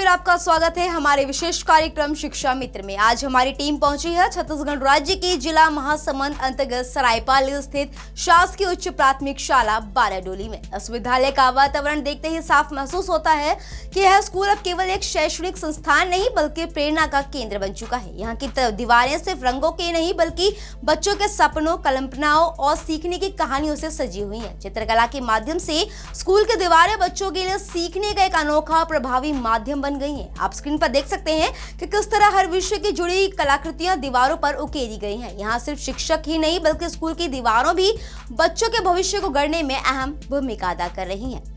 फिर आपका स्वागत है हमारे विशेष कार्यक्रम शिक्षा मित्र में। आज हमारी टीम पहुंची है छत्तीसगढ़ राज्य के जिला महासमुंद अंतर्गत सरायपाली स्थित शासकीय उच्च प्राथमिक शाला बाराडोली में। इस विद्यालय का वातावरण देखते ही साफ महसूस होता है कि यह स्कूल अब केवल एक शैक्षणिक संस्थान नहीं बल्कि प्रेरणा का केंद्र बन चुका है। यहाँ की दीवारें सिर्फ रंगों की नहीं बल्कि बच्चों के सपनों, कल्पनाओं और सीखने की कहानियों से सजी हुई है। चित्रकला के माध्यम से स्कूल की दीवारें बच्चों के लिए सीखने का एक अनोखा प्रभावी माध्यम बन गई हैं। आप स्क्रीन पर देख सकते हैं कि किस तरह हर विषय की जुड़ी कलाकृतियां दीवारों पर उकेरी गई हैं। यहाँ सिर्फ शिक्षक ही नहीं बल्कि स्कूल की दीवारों भी बच्चों के भविष्य को गढ़ने में अहम भूमिका अदा कर रही हैं।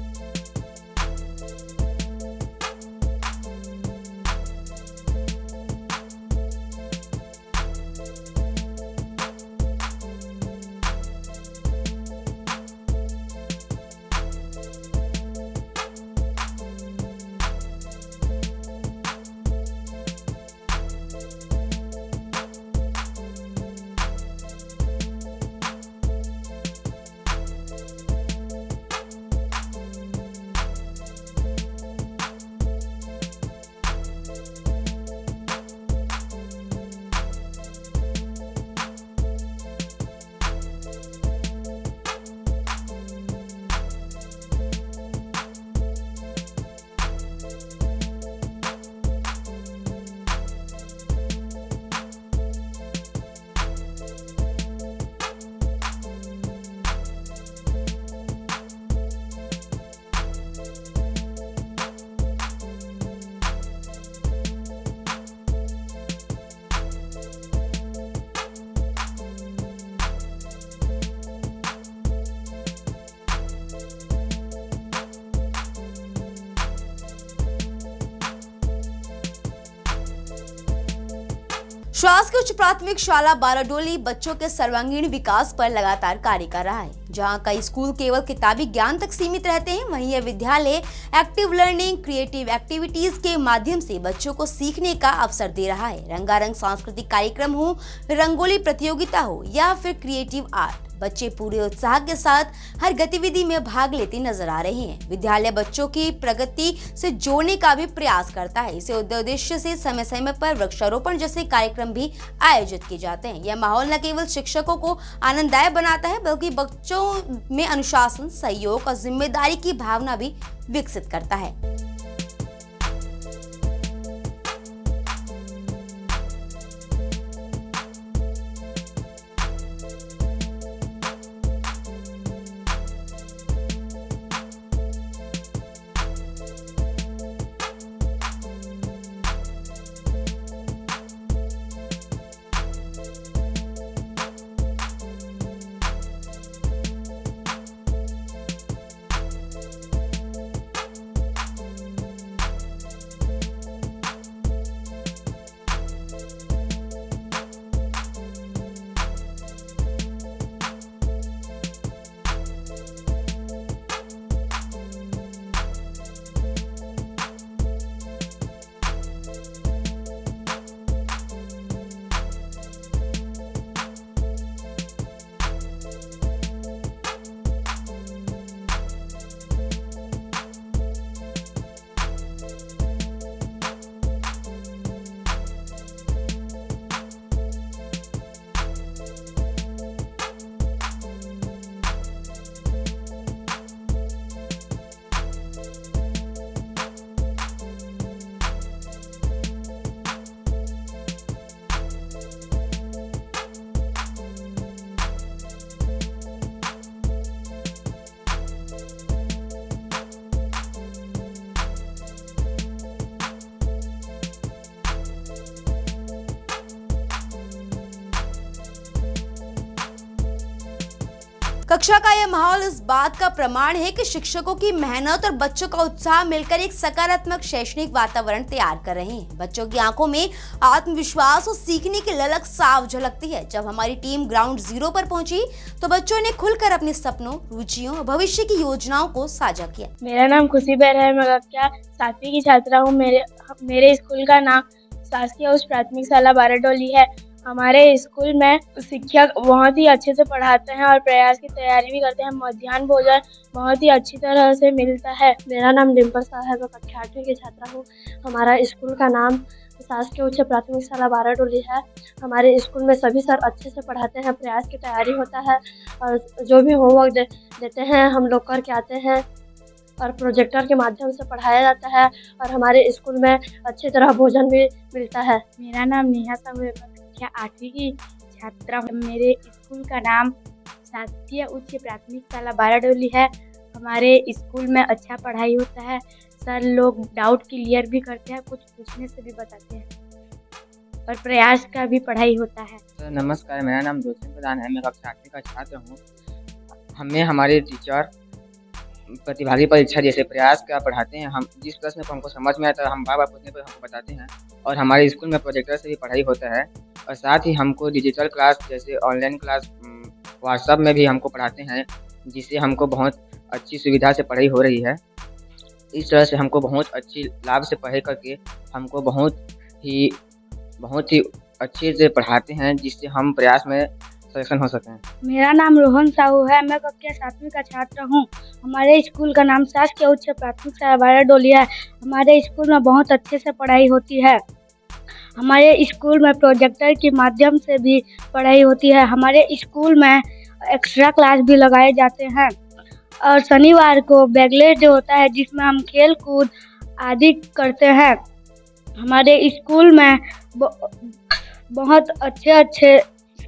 शासकीय उच्च प्राथमिक शाला बाराडोली बच्चों के सर्वांगीण विकास पर लगातार कार्य कर रहा है। जहां कई स्कूल केवल किताबी ज्ञान तक सीमित रहते हैं, वहीं यह विद्यालय एक्टिव लर्निंग, क्रिएटिव एक्टिविटीज के माध्यम से बच्चों को सीखने का अवसर दे रहा है। रंगारंग सांस्कृतिक कार्यक्रम हो, रंगोली प्रतियोगिता हो या फिर क्रिएटिव आर्ट, बच्चे पूरे उत्साह के साथ हर गतिविधि में भाग लेते नजर आ रहे हैं। विद्यालय बच्चों की प्रगति से जोड़ने का भी प्रयास करता है। इसे उद्देश्य से समय समय पर वृक्षारोपण जैसे कार्यक्रम भी आयोजित किए जाते हैं। यह माहौल न केवल शिक्षकों को आनंददायक बनाता है बल्कि बच्चों में अनुशासन, सहयोग और जिम्मेदारी की भावना भी विकसित करता है। कक्षा का यह माहौल इस बात का प्रमाण है कि शिक्षकों की मेहनत और बच्चों का उत्साह मिलकर एक सकारात्मक शैक्षणिक वातावरण तैयार कर रहे हैं। बच्चों की आंखों में आत्मविश्वास और सीखने की ललक साफ झलकती है। जब हमारी टीम ग्राउंड जीरो पर पहुंची तो बच्चों ने खुलकर अपने सपनों, रुचियों और भविष्य की योजनाओं को साझा किया। मेरा नाम खुशी बहर है। मैं कक्षा 7वीं की छात्रा हूँ। मेरे स्कूल का नाम शासकीय उच्च प्राथमिक शाला बाराडोली है हमारे स्कूल में शिक्षक बहुत ही अच्छे से पढ़ाते हैं और प्रयास की तैयारी भी करते हैं। मध्याह्न भोजन बहुत ही अच्छी तरह से मिलता है। मेरा नाम डिम्पल शाह है। मैं कक्षा 8वीं की छात्रा हूँ। हमारा स्कूल का नाम शासकीय उच्च प्राथमिक शाला बाराडोली है। हमारे स्कूल में सभी सर अच्छे से पढ़ाते हैं, प्रयास की तैयारी होता है और जो भी होमवर्क देते हैं हम लोग करके आते हैं और प्रोजेक्टर के माध्यम से पढ़ाया जाता है और हमारे स्कूल में अच्छी तरह भोजन भी मिलता है। मेरा नाम नेहा साहू है। मैं कक्षा 8वीं की छात्रा हूँ। मेरे स्कूल का नाम शासकीय उच्च प्राथमिक शाला बाराडोली है। हमारे स्कूल में अच्छा पढ़ाई होता है। सर लोग डाउट क्लियर भी करते हैं, कुछ पूछने से भी बताते हैं और प्रयास का भी पढ़ाई होता है। सर नमस्कार, मेरा नाम रोशन प्रधान है। मैं कक्षा 8वीं का छात्र हूँ। हमें हमारे टीचर प्रतिभागी परीक्षा जैसे प्रयास का पढ़ाते हैं। हम जिस प्रश्न को हमको समझ में आता है हम बार बार पूछने पर हमको बताते हैं और हमारे स्कूल में प्रोजेक्टर से भी पढ़ाई होता है और साथ ही हमको डिजिटल क्लास जैसे ऑनलाइन क्लास व्हाट्सएप में भी हमको पढ़ाते हैं, जिससे हमको बहुत अच्छी सुविधा से पढ़ाई हो रही है। इस तरह से हमको बहुत अच्छी लाभ से पढ़ाई करके हमको बहुत ही अच्छे से पढ़ाते हैं, जिससे हम प्रयास में सक्षम हो सकें। मेरा नाम रोहन साहू है। मैं कक्षा 7वीं का छात्र हूँ। हमारे स्कूल का नाम शासकीय उच्च प्राथमिक शाला बाराडोली है। हमारे स्कूल में बहुत अच्छे से पढ़ाई होती है। हमारे स्कूल में प्रोजेक्टर के माध्यम से भी पढ़ाई होती है। हमारे स्कूल में एक्स्ट्रा क्लास भी लगाए जाते हैं और शनिवार को बैगलेस डे होता है, जिसमें हम खेल कूद आदि करते हैं। हमारे स्कूल में बहुत अच्छे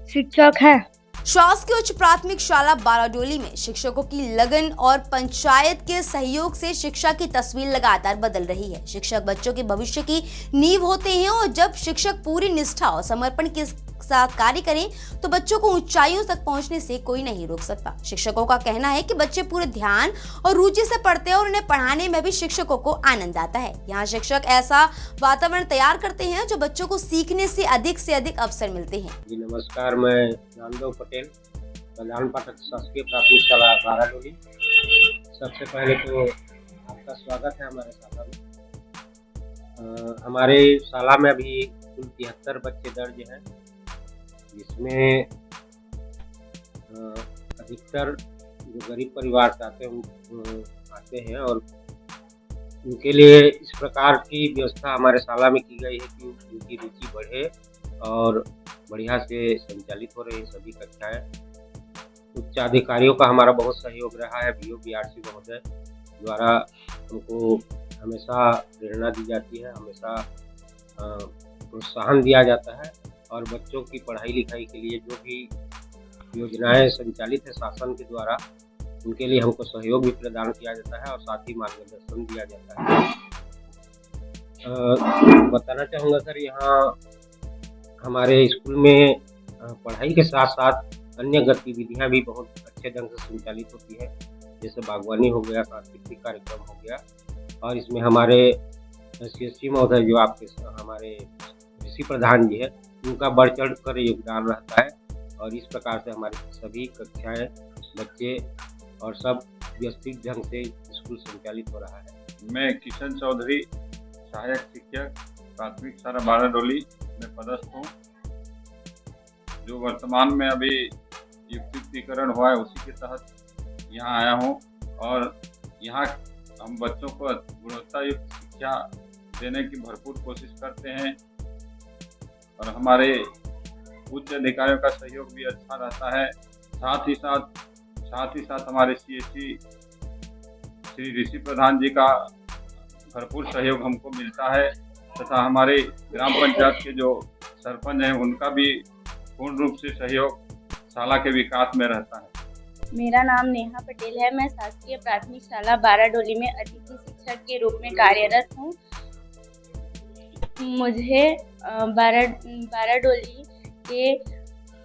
शिक्षक हैं। शासकीय उच्च प्राथमिक शाला बाराडोली में शिक्षकों की लगन और पंचायत के सहयोग से शिक्षा की तस्वीर लगातार बदल रही है। शिक्षक बच्चों के भविष्य की नींव होते हैं और जब शिक्षक पूरी निष्ठा और समर्पण के साथ कार्य करें तो बच्चों को ऊंचाइयों तक पहुंचने से कोई नहीं रोक सकता। शिक्षकों का कहना है कि बच्चे पूरे ध्यान और रुचि से पढ़ते हैं और उन्हें पढ़ाने में भी शिक्षकों को आनंद आता है। यहाँ शिक्षक ऐसा वातावरण तैयार करते हैं जो बच्चों को सीखने से अधिक अवसर मिलते हैं। जी नमस्कार, मैं नामदेव पटेल, प्रधान पाठक शासकीय प्राथमिक शाला बाराडोली। सबसे पहले तो आपका स्वागत है हमारे शाला में। हमारे शाला में अभी कुल 73 बच्चे दर्ज हैं, जिसमें अधिकतर जो गरीब परिवार से आते हैं और उनके लिए इस प्रकार की व्यवस्था हमारे शाला में की गई है कि उनकी रुचि बढ़े और बढ़िया से संचालित हो रही है सभी कक्षाएं। उच्च अधिकारियों का हमारा बहुत सहयोग रहा है। BO BRC महोदय द्वारा हमको हमेशा प्रेरणा दी जाती है, हमेशा प्रोत्साहन दिया जाता है और बच्चों की पढ़ाई लिखाई के लिए जो भी योजनाएं संचालित है शासन के द्वारा, उनके लिए हमको सहयोग भी प्रदान किया जाता है और साथ ही मार्गदर्शन दिया जाता है। बताना चाहूँगा सर, यहाँ हमारे स्कूल में पढ़ाई के साथ साथ अन्य गतिविधियाँ भी बहुत अच्छे ढंग से संचालित होती है, जैसे बागवानी हो गया, सांस्कृतिक कार्यक्रम हो गया और इसमें हमारे CSC महोदय जो आपके हमारे कृषि प्रधान जी है, उनका बढ़ चढ़ कर योगदान रहता है और इस प्रकार से हमारी सभी कक्षाएं, बच्चे और सब व्यवस्थित ढंग से स्कूल संचालित हो रहा है। मैं किशन चौधरी, सहायक शिक्षक प्राथमिक शाला बाराडोली में पदस्थ हूँ। जो वर्तमान में अभी युक्तिकरण हुआ है उसी के तहत यहाँ आया हूँ और यहाँ हम बच्चों को गुणवत्ता युक्त शिक्षा देने की भरपूर कोशिश करते हैं और हमारे उच्च अधिकारियों का सहयोग भी अच्छा रहता है। साथ ही साथ हमारे CSC श्री ऋषि प्रधान जी का भरपूर सहयोग हमको मिलता है तथा हमारे ग्राम पंचायत के जो सरपंच हैं उनका भी पूर्ण रूप से सहयोग शाला के विकास में रहता है। मेरा नाम नेहा पटेल है। मैं शासकीय प्राथमिक शाला बाराडोली में अतिथि शिक्षक के रूप में कार्यरत हूँ। मुझे बाराडोली के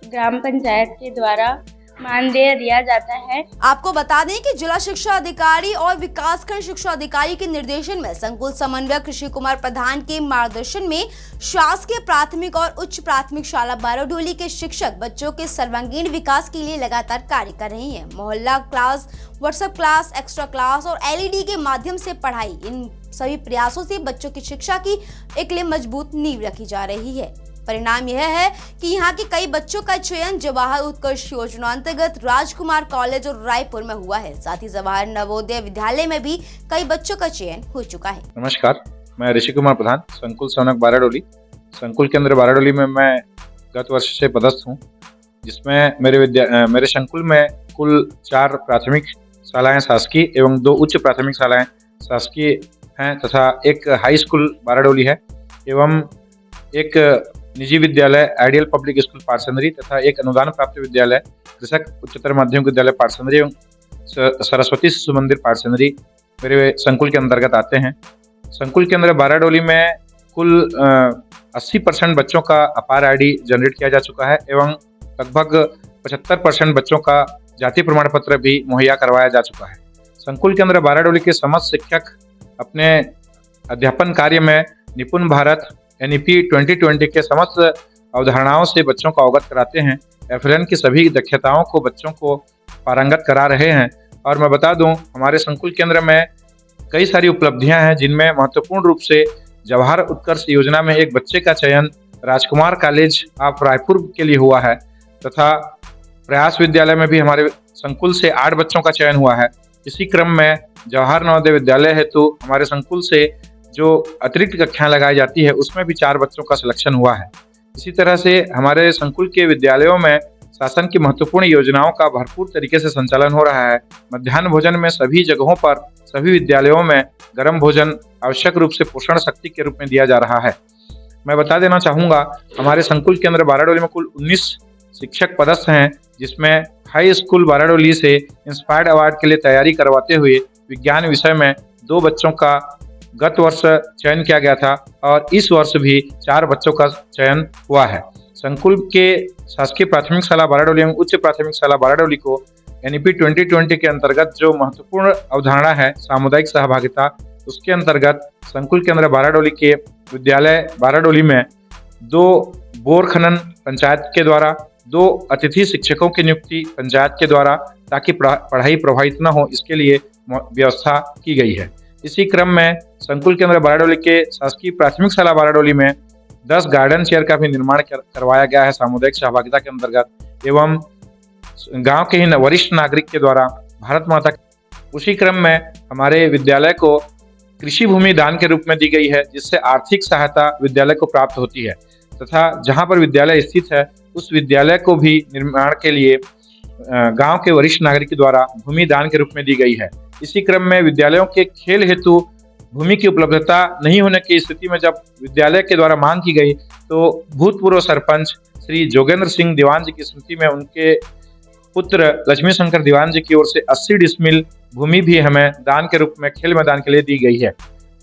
ग्राम पंचायत के द्वारा मानदेय दिया जाता है। आपको बता दें कि जिला शिक्षा अधिकारी और विकासखंड शिक्षा अधिकारी के निर्देशन में संकुल समन्वयक कृषि कुमार प्रधान के मार्गदर्शन में शासकीय प्राथमिक और उच्च प्राथमिक शाला बाराडोली के शिक्षक बच्चों के सर्वांगीण विकास के लिए लगातार कार्य कर रहे हैं। मोहल्ला class, WhatsApp class, extra class और LED के माध्यम से पढ़ाई, इन सभी प्रयासों से बच्चों की शिक्षा की एक लिए मजबूत नींव रखी जा रही है। परिणाम यह है कि यहाँ के कई बच्चों का चयन जवाहर उत्कर्ष योजना अंतर्गत राजकुमार कॉलेज और रायपुर में हुआ है। साथ ही जवाहर नवोदय विद्यालय में भी कई बच्चों का चयन हो चुका है। नमस्कार, मैं ऋषि कुमार प्रधान, संकुल सौनक बाराडोली, संकुल केंद्र बाराडोली में मैं गत वर्ष से पदस्थ हूँ, जिसमें मेरे संकुल में कुल 4 प्राथमिक शालाएं शासकीय एवं 2 उच्च प्राथमिक शालाएं शासकीय हैं तथा एक हाई स्कूल बाराडोली है एवं एक निजी विद्यालय आइडियल पब्लिक स्कूल पारसंदरी तथा एक अनुदान प्राप्त विद्यालय कृषक उच्चतर माध्यमिक विद्यालय पारसंदरी एवं सरस्वती शिशु मंदिर पारसंदरी मेरे संकुल के अंतर्गत आते हैं। संकुल के अंदर बाराडोली में कुल 80% बच्चों का अपार आईडी जनरेट किया जा चुका है एवं लगभग 75% बच्चों का जाति प्रमाण पत्र भी मुहैया करवाया जा चुका है। संकुल के अंदर बाराडोली के समस्त शिक्षक अपने अध्यापन कार्य में निपुण भारत NEP 2020 के समस्त अवधारणाओं से बच्चों को अवगत कराते हैं। FLN की सभी दक्षताओं को बच्चों को पारंगत करा रहे हैं। और मैं बता दूं, हमारे संकुल केंद्र में कई सारी उपलब्धियां हैं, जिनमें महत्वपूर्ण रूप से जवाहर उत्कर्ष योजना में एक बच्चे का चयन राजकुमार कॉलेज ऑफ रायपुर के लिए हुआ है तथा प्रयास विद्यालय में भी हमारे संकुल से 8 बच्चों का चयन हुआ है। इसी क्रम में जवाहर नवोदय विद्यालय हेतु हमारे संकुल से जो अतिरिक्त कक्षाएं लगाई जाती है उसमें भी 4 बच्चों का सिलेक्शन हुआ है। इसी तरह से हमारे संकुल के विद्यालयों में शासन की महत्वपूर्ण योजनाओं का भरपूर तरीके से संचालन हो रहा है। मध्याह्न भोजन में सभी जगहों पर सभी विद्यालयों में गर्म भोजन आवश्यक रूप से पोषण शक्ति के रूप में दिया जा रहा है। मैं बता देना चाहूँगा, हमारे संकुल के अंदर बाराडोली में कुल 19 शिक्षक पदस्थ हैं, जिसमें हाई स्कूल बाराडोली से इंस्पायर्ड अवार्ड के लिए तैयारी करवाते हुए विज्ञान विषय में 2 बच्चों का गत वर्ष चयन किया गया था और इस वर्ष भी 4 बच्चों का चयन हुआ है। संकुल के शासकीय प्राथमिक शाला बाराडोली एवं उच्च प्राथमिक शाला बाराडोली को NEP 2020 के अंतर्गत जो महत्वपूर्ण अवधारणा है सामुदायिक सहभागिता, उसके अंतर्गत संकुल के अंदर बाराडोली के विद्यालय बाराडोली में 2 बोर खनन पंचायत के द्वारा, 2 अतिथि शिक्षकों की नियुक्ति पंचायत के द्वारा, ताकि पढ़ाई प्रभावित न हो इसके लिए व्यवस्था की गई है। इसी क्रम में संकुल के अंदर बाराडोली के शासकीय प्राथमिक शाला बाराडोली में 10 गार्डन चेयर का भी निर्माण करवाया गया है सामुदायिक सहभागिता के अंतर्गत एवं गांव के ही वरिष्ठ नागरिक के द्वारा भारत माता। उसी क्रम में हमारे विद्यालय को कृषि भूमि दान के रूप में दी गई है, जिससे आर्थिक सहायता विद्यालय को प्राप्त होती है तथा जहां पर विद्यालय स्थित है उस विद्यालय को भी निर्माण के लिए गांव के वरिष्ठ नागरिक के द्वारा भूमि दान के रूप में दी गई है। इसी क्रम में विद्यालयों के खेल हेतु भूमि की उपलब्धता नहीं होने की स्थिति में जब विद्यालय के द्वारा मांग की गई, तो भूतपूर्व सरपंच श्री जोगेंद्र सिंह दीवान जी की स्मृति में उनके पुत्र लक्ष्मी शंकर दीवान जी की ओर से 80 डिसमिल भूमि भी हमें दान के रूप में खेल मैदान के लिए दी गई है।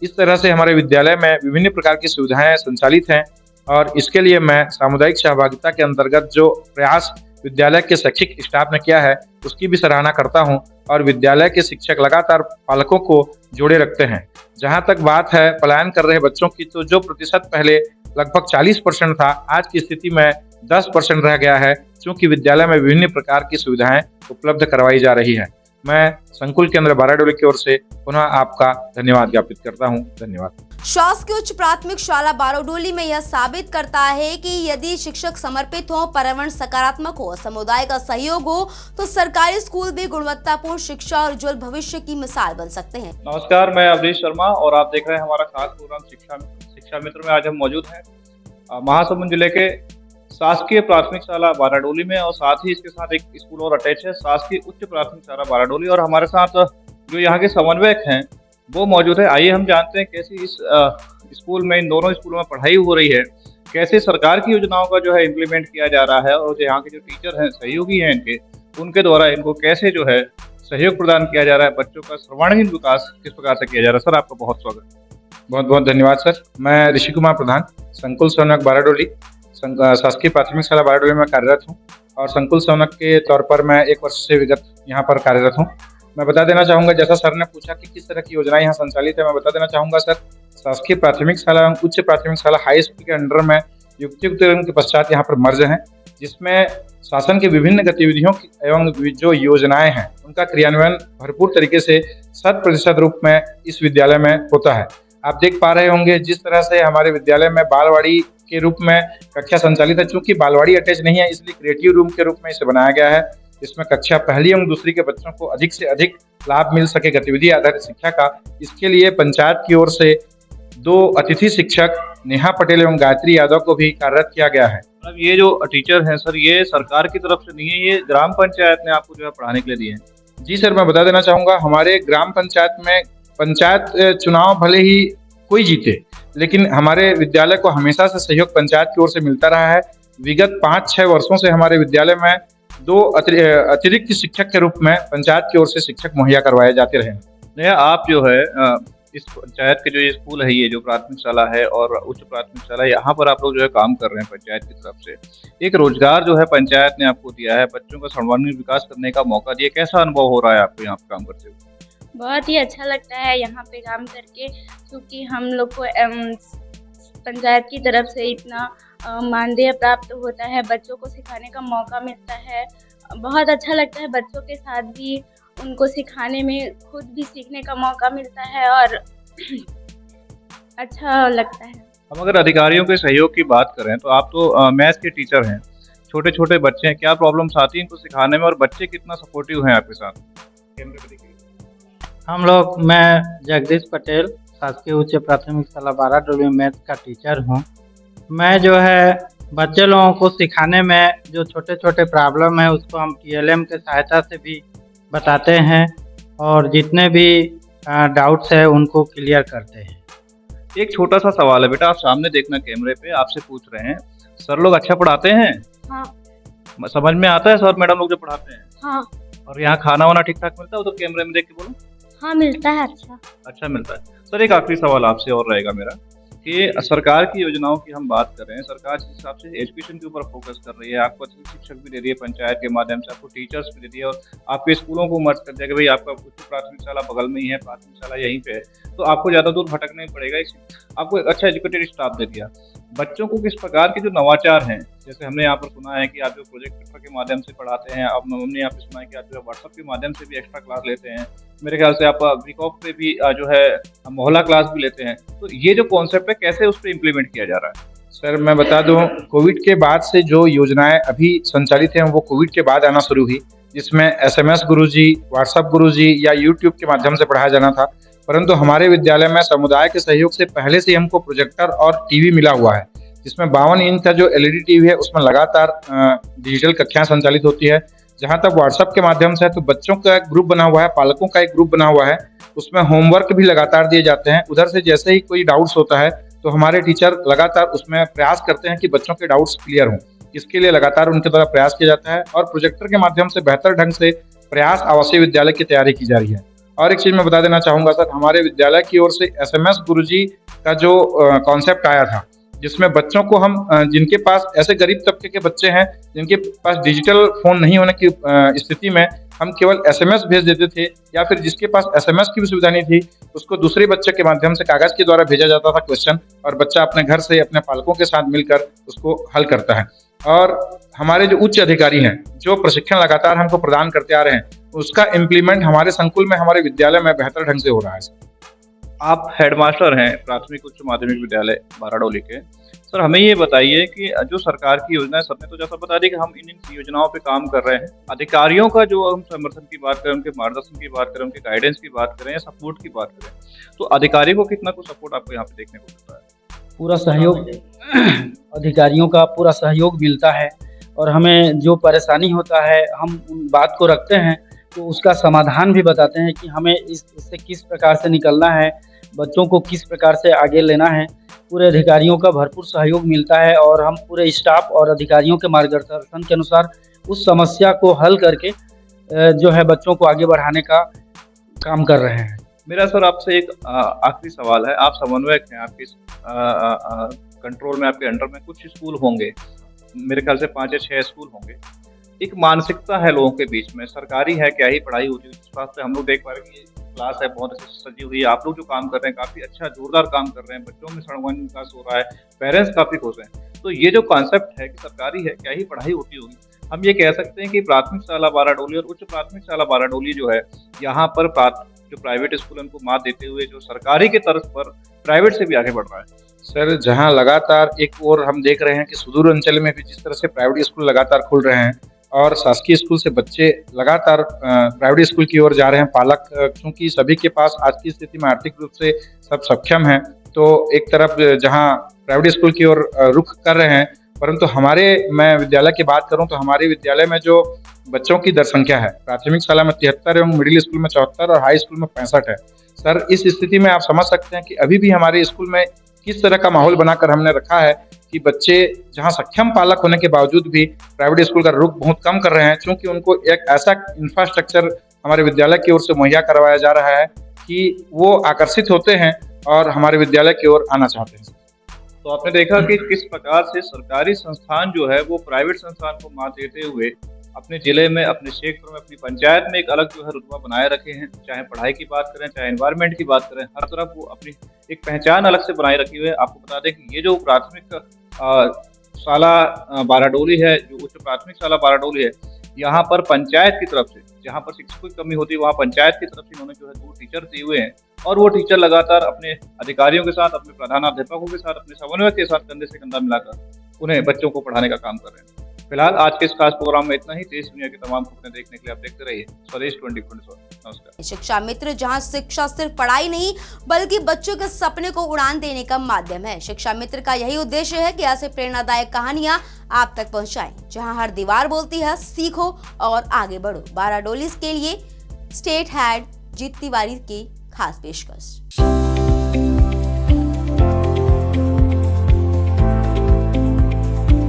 इस तरह से हमारे विद्यालय में विभिन्न प्रकार की सुविधाएं संचालित हैं और इसके लिए मैं सामुदायिक सहभागिता के अंतर्गत जो प्रयास विद्यालय के शैक्षिक स्टाफ ने किया है उसकी भी सराहना करता हूं और विद्यालय के शिक्षक लगातार पालकों को जोड़े रखते हैं। जहां तक बात है पलायन कर रहे बच्चों की, तो जो प्रतिशत पहले लगभग 40% था, आज की स्थिति में 10% रह गया है, क्योंकि विद्यालय में विभिन्न प्रकार की सुविधाएं उपलब्ध करवाई जा रही है। मैं संकुल केंद्र बाराडोली की ओर से पुनः आपका धन्यवाद ज्ञापित करता हूं। धन्यवाद। शासकीय उच्च प्राथमिक शाला बाराडोली में यह साबित करता है कि यदि शिक्षक समर्पित हो, पर्यावरण सकारात्मक हो, समुदाय का सहयोग हो, तो सरकारी स्कूल भी गुणवत्तापूर्ण शिक्षा और उज्जवल भविष्य की मिसाल बन सकते हैं। नमस्कार, मैं अवधेश शर्मा और आप देख रहे हैं हमारा खास प्रोग्राम शिक्षा मित्र में। आज हम मौजूद हैं महासमुंद जिले के शासकीय प्राथमिक शाला बाराडोली में और साथ ही इसके साथ एक स्कूल और अटैच है, शासकीय उच्च प्राथमिक शाला बाराडोली। और हमारे साथ जो यहाँ के समन्वयक हैं वो मौजूद है। आइए हम जानते हैं कैसी इस स्कूल में, इन दोनों स्कूलों में पढ़ाई हो रही है, कैसे सरकार की योजनाओं का जो है इम्प्लीमेंट किया जा रहा है और यहाँ के जो टीचर हैं, सहयोगी हैं इनके, उनके द्वारा इनको कैसे जो है सहयोग प्रदान किया जा रहा है, बच्चों का सर्वांगीण विकास किस प्रकार से किया जा रहा है। सर, आपका बहुत स्वागत। बहुत बहुत धन्यवाद सर। मैं ऋषि कुमार प्रधान, संकुल सौनक बाराडोली, शासकीय प्राथमिक शाला बाराडोली में कार्यरत हूँ और संकुल सौनक के तौर पर मैं 1 वर्ष से विगत यहाँ पर कार्यरत हूँ। मैं बता देना चाहूँगा, जैसा सर ने पूछा कि किस तरह की योजनाएं यहाँ संचालित है, मैं बता देना चाहूँगा सर, शासकीय प्राथमिक शाला एवं उच्च प्राथमिक शाला हाई स्कूल के अंडर में युक्तियुक्तकरण के पश्चात यहाँ पर मर्ज हैं, जिसमें शासन की विभिन्न गतिविधियों की एवं जो योजनाएं हैं उनका क्रियान्वयन भरपूर तरीके से 100% रूप में इस विद्यालय में होता है। आप देख पा रहे होंगे जिस तरह से हमारे विद्यालय में बालवाड़ी के रूप में कक्षा संचालित है। चूंकि बालवाड़ी अटैच नहीं है, इसलिए क्रिएटिव रूम के रूप में इसे बनाया गया है। इसमें कक्षा पहली एवं दूसरी के बच्चों को अधिक से अधिक लाभ मिल सके गतिविधि आधारित शिक्षा का, इसके लिए पंचायत की ओर से 2 अतिथि शिक्षक नेहा पटेल एवं गायत्री यादव को भी कार्यरत किया गया है। अब ये जो टीचर हैं सर, ये सरकार की तरफ से नहीं है, ये ग्राम पंचायत ने आपको जो है पढ़ाने के लिए दिए हैं। जी सर, मैं बता देना चाहूँगा, हमारे ग्राम पंचायत में पंचायत चुनाव भले ही कोई जीते, लेकिन हमारे विद्यालय को हमेशा से सहयोग पंचायत की ओर से मिलता रहा है। विगत 5-6 वर्षों से हमारे विद्यालय में 2 अतिरिक्त शिक्षक के रूप में पंचायत की ओर से शिक्षक मुहैया करवाए जाते रहे। नेहा, आप जो है इस पंचायत के जो ये स्कूल है, ये जो प्राथमिक शाला है और उच्च प्राथमिक शाला है, यहाँ पर आप लोग जो है काम कर रहे हैं पंचायत की तरफ से। एक रोजगार जो है पंचायत ने आपको दिया है, बच्चों का सर्वांगीण विकास करने का मौका दिया। कैसा अनुभव हो रहा है आपको यहाँ पे काम करते हुए? बहुत ही अच्छा लगता है यहाँ पे काम करके, क्योंकि हम लोग को पंचायत की तरफ से इतना मानदेय प्राप्त होता है, बच्चों को सिखाने का मौका मिलता है। बहुत अच्छा लगता है, बच्चों के साथ भी उनको सिखाने में खुद भी सीखने का मौका मिलता है और अच्छा लगता है। हम अगर अधिकारियों के सहयोग की बात करें तो आप तो मैथ्स के टीचर हैं, छोटे छोटे बच्चे हैं, क्या प्रॉब्लम्स आती हैं इनको सिखाने में और बच्चे कितना सपोर्टिव हैं आपके साथ? मैं जगदीश पटेल, शासकीय उच्च प्राथमिक शाला बाराडोली में मैथ का टीचर हूँ। मैं जो है बच्चे लोगों को सिखाने में जो छोटे छोटे प्रॉब्लम है उसको हम TLM के सहायता से भी बताते हैं और जितने भी डाउट्स है उनको क्लियर करते हैं। एक छोटा सा सवाल है बेटा, आप सामने देखना कैमरे पे, आपसे पूछ रहे हैं, सर लोग अच्छा पढ़ाते हैं? हाँ। समझ में आता है सर मैडम लोग जो पढ़ाते हैं? हाँ। और यहाँ खाना वाना ठीक ठाक मिलता है? तो कैमरे में देख के बोलो। हाँ, मिलता है। अच्छा मिलता है। सर एक आखिरी सवाल आपसे और रहेगा मेरा कि सरकार की योजनाओं की हम बात कर रहे हैं, सरकार जिस हिसाब से एजुकेशन के ऊपर फोकस कर रही है, आपको अच्छे शिक्षक भी दे रही है पंचायत के माध्यम से, आपको टीचर्स भी दे रही है और आपके स्कूलों को मर्ज कर दिया कि भाई आपका उच्च प्राथमिक शाला बगल में ही है, प्राथमिक शाला यहीं पे है, तो आपको ज़्यादा दूर भटकना नहीं पड़ेगा, आपको एक अच्छा एजुकेटेड स्टाफ दे दिया। बच्चों को किस प्रकार के जो नवाचार हैं, जैसे हमने यहाँ पर सुना है कि आप जो प्रोजेक्टर के माध्यम से पढ़ाते हैं, अब हमने यहाँ पे सुना है कि आप जो व्हाट्सएप के माध्यम से भी एक्स्ट्रा क्लास लेते हैं, मेरे ख्याल से आप वीक ऑफ पे भी जो है मोहल्ला क्लास भी लेते हैं, तो ये जो कॉन्सेप्ट है कैसे उस पर इम्प्लीमेंट किया जा रहा है? सर मैं बता दूं, कोविड के बाद से जो योजनाएं अभी संचालित हैं वो कोविड के बाद आना शुरू हुई, जिसमें SMS गुरुजी, व्हाट्सएप गुरुजी या यूट्यूब के माध्यम से पढ़ाया जाना था। परंतु हमारे विद्यालय में समुदाय के सहयोग से पहले से हमको प्रोजेक्टर और टीवी मिला हुआ है, जिसमें 52 इंच का जो LED टीवी है उसमें लगातार डिजिटल कक्षाएं संचालित होती है। जहां तक व्हाट्सएप के माध्यम से है तो बच्चों का एक ग्रुप बना हुआ है, पालकों का एक ग्रुप बना हुआ है, उसमें होमवर्क भी लगातार दिए जाते हैं। उधर से जैसे ही कोई डाउट्स होता है तो हमारे टीचर लगातार उसमें प्रयास करते हैं कि बच्चों के डाउट्स क्लियर हों। इसके लिए लगातार उनके द्वारा प्रयास किया जाता है और प्रोजेक्टर के माध्यम से बेहतर ढंग से प्रयास आवासीय विद्यालय की तैयारी की जा रही है। और एक चीज़ मैं बता देना चाहूँगा सर, हमारे विद्यालय की ओर से SMS गुरुजी का जो कॉन्सेप्ट आया था, जिसमें बच्चों को हम जिनके पास ऐसे गरीब तबके के बच्चे हैं जिनके पास डिजिटल फोन नहीं होने की स्थिति में हम केवल SMS भेज देते थे, या फिर जिसके पास SMS की भी सुविधा नहीं थी उसको दूसरे बच्चे के माध्यम से कागज के द्वारा भेजा जाता था क्वेश्चन, और बच्चा अपने घर से अपने पालकों के साथ मिलकर उसको हल करता है। और हमारे जो उच्च अधिकारी हैं जो प्रशिक्षण लगातार हमको प्रदान करते आ रहे हैं, उसका इम्प्लीमेंट हमारे संकुल में, हमारे विद्यालय में बेहतर ढंग से हो रहा है। आप हेडमास्टर हैं प्राथमिक उच्च माध्यमिक विद्यालय बाराडोली के। सर हमें ये बताइए कि जो सरकार की योजना है, सबने तो जैसा बता दिया कि हम इन योजनाओं पे काम कर रहे हैं, अधिकारियों का जो हम समर्थन की बात करें, उनके मार्गदर्शन की बात करें, उनके गाइडेंस की बात करें या सपोर्ट की बात करें, तो अधिकारी को कितना कुछ सपोर्ट आपको यहाँ पे देखने को मिलता है? पूरा सहयोग अधिकारियों का पूरा सहयोग मिलता है और हमें जो परेशानी होता है हम उन बात को रखते हैं तो उसका समाधान भी बताते हैं कि हमें इससे किस प्रकार से निकलना है, बच्चों को किस प्रकार से आगे लेना है। पूरे अधिकारियों का भरपूर सहयोग मिलता है और हम पूरे स्टाफ और अधिकारियों के मार्गदर्शन के अनुसार उस समस्या को हल करके जो है बच्चों को आगे बढ़ाने का काम कर रहे हैं। मेरा सर आपसे एक आखिरी सवाल है, आप समन्वयक हैं, आपके कंट्रोल में, आपके अंडर में कुछ स्कूल होंगे, मेरे ख्याल से 5 या 6 स्कूल होंगे। एक मानसिकता है लोगों के बीच में, सरकारी है क्या ही पढ़ाई होती है, जिस बात से हम लोग देख पा रहे हैं कि क्लास है बहुत अच्छी सजी हुई है, आप लोग जो काम कर रहे हैं काफ़ी अच्छा जोरदार काम कर रहे हैं, बच्चों में सर्वांगीण विकास हो रहा है, पेरेंट्स काफ़ी खुश हैं। तो ये जो कॉन्सेप्ट है कि सरकारी है क्या ही पढ़ाई होती होगी, हम ये कह सकते हैं कि प्राथमिक शाला बाराडोली और उच्च प्राथमिक शाला बाराडोली जो है, यहाँ पर जो प्राइवेट स्कूल उनको मात देते हुए जो सरकारी के तर्ज पर प्राइवेट से भी आगे बढ़ रहा है। सर, जहां लगातार एक ओर हम देख रहे हैं कि सुदूर अंचल में भी जिस तरह से प्राइवेट स्कूल लगातार खुल रहे हैं और शासकीय स्कूल से बच्चे लगातार प्राइवेट स्कूल की ओर जा रहे हैं, पालक क्योंकि सभी के पास आज की स्थिति में आर्थिक रूप से सब सक्षम हैं, तो एक तरफ जहां प्राइवेट स्कूल की ओर रुख कर रहे हैं, परंतु मैं विद्यालय की बात करूं तो हमारे विद्यालय में जो बच्चों की दर संख्या है, प्राथमिक शाला में 73 एवं मिडिल स्कूल में 74 और हाई स्कूल में 65 है। सर, इस स्थिति में आप समझ सकते हैं कि अभी भी हमारे स्कूल में किस तरह का माहौल बनाकर हमने रखा है कि बच्चे जहां सक्षम पालक होने के बावजूद भी प्राइवेट स्कूल का रुख बहुत कम कर रहे हैं, क्योंकि उनको एक ऐसा इंफ्रास्ट्रक्चर हमारे विद्यालय की ओर से मुहैया करवाया जा रहा है कि वो आकर्षित होते हैं और हमारे विद्यालय की ओर आना चाहते हैं। तो आपने देखा कि किस प्रकार से सरकारी संस्थान जो है वो प्राइवेट संस्थान को मात देते हुए अपने जिले में, अपने क्षेत्र में, अपनी पंचायत में एक अलग जो है रुतबा बनाए रखे हैं। चाहे पढ़ाई की बात करें, चाहे एनवायरनमेंट की बात करें, हर तरफ वो अपनी एक पहचान अलग से बनाए रखी हुई है। आपको बता दें कि ये जो प्राथमिक शाला बाराडोली है, जो उच्च प्राथमिक शाला बाराडोली है, यहाँ पर पंचायत की तरफ से, जहाँ पर शिक्षकों की कमी होती है, वहाँ पंचायत की तरफ से इन्होंने जो है 2 टीचर दिए हुए हैं और वो टीचर लगातार अपने अधिकारियों के साथ, अपने प्रधानाध्यापकों के साथ, अपने समन्वय के साथ कंधे से कंधा मिलाकर उन्हें बच्चों को पढ़ाने का काम कर रहे हैं। फिलहाल आज के इस खास प्रोग्राम में इतना ही। देश दुनिया की तमाम खबरें देखने के लिए आप देखते रहिए स्वदेश 24। नमस्कार। शिक्षा मित्र, जहां शिक्षा सिर्फ पढ़ाई नहीं बल्कि बच्चों के सपने को उड़ान देने का माध्यम है। शिक्षा मित्र का यही उद्देश्य है कि ऐसे प्रेरणादायक कहानियां आप तक पहुंचाएं, जहां हर दीवार बोलती है सीखो और आगे बढ़ो। बाराडोली के लिए स्टेट हेड जीत तिवारी की खास पेशकश।